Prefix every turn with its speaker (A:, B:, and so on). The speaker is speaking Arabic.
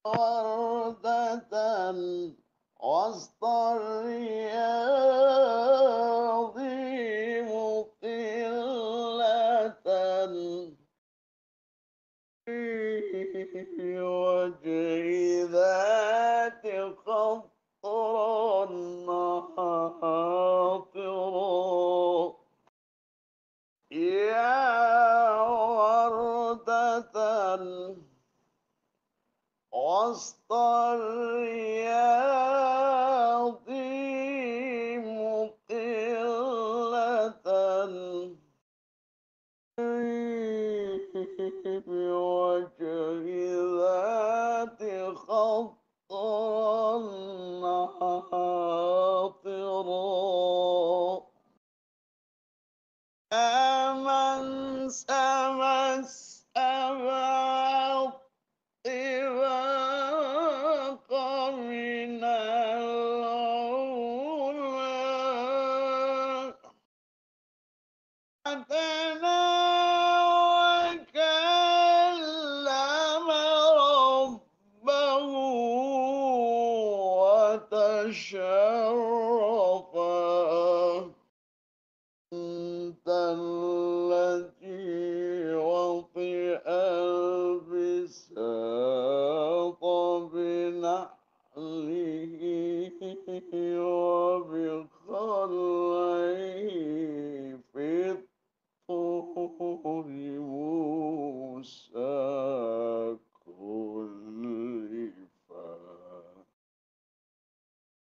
A: وردة وسط الرياض مطلة في وجه ذات خطر ناطر يا وردة وسط الرياض مطلة بوجه ذات خطر ناطر أمن سما السبع الطباق من العلا أتنا وكلم ربه وتشرفا أنت التي وطئ البساط بنحله وبخلقه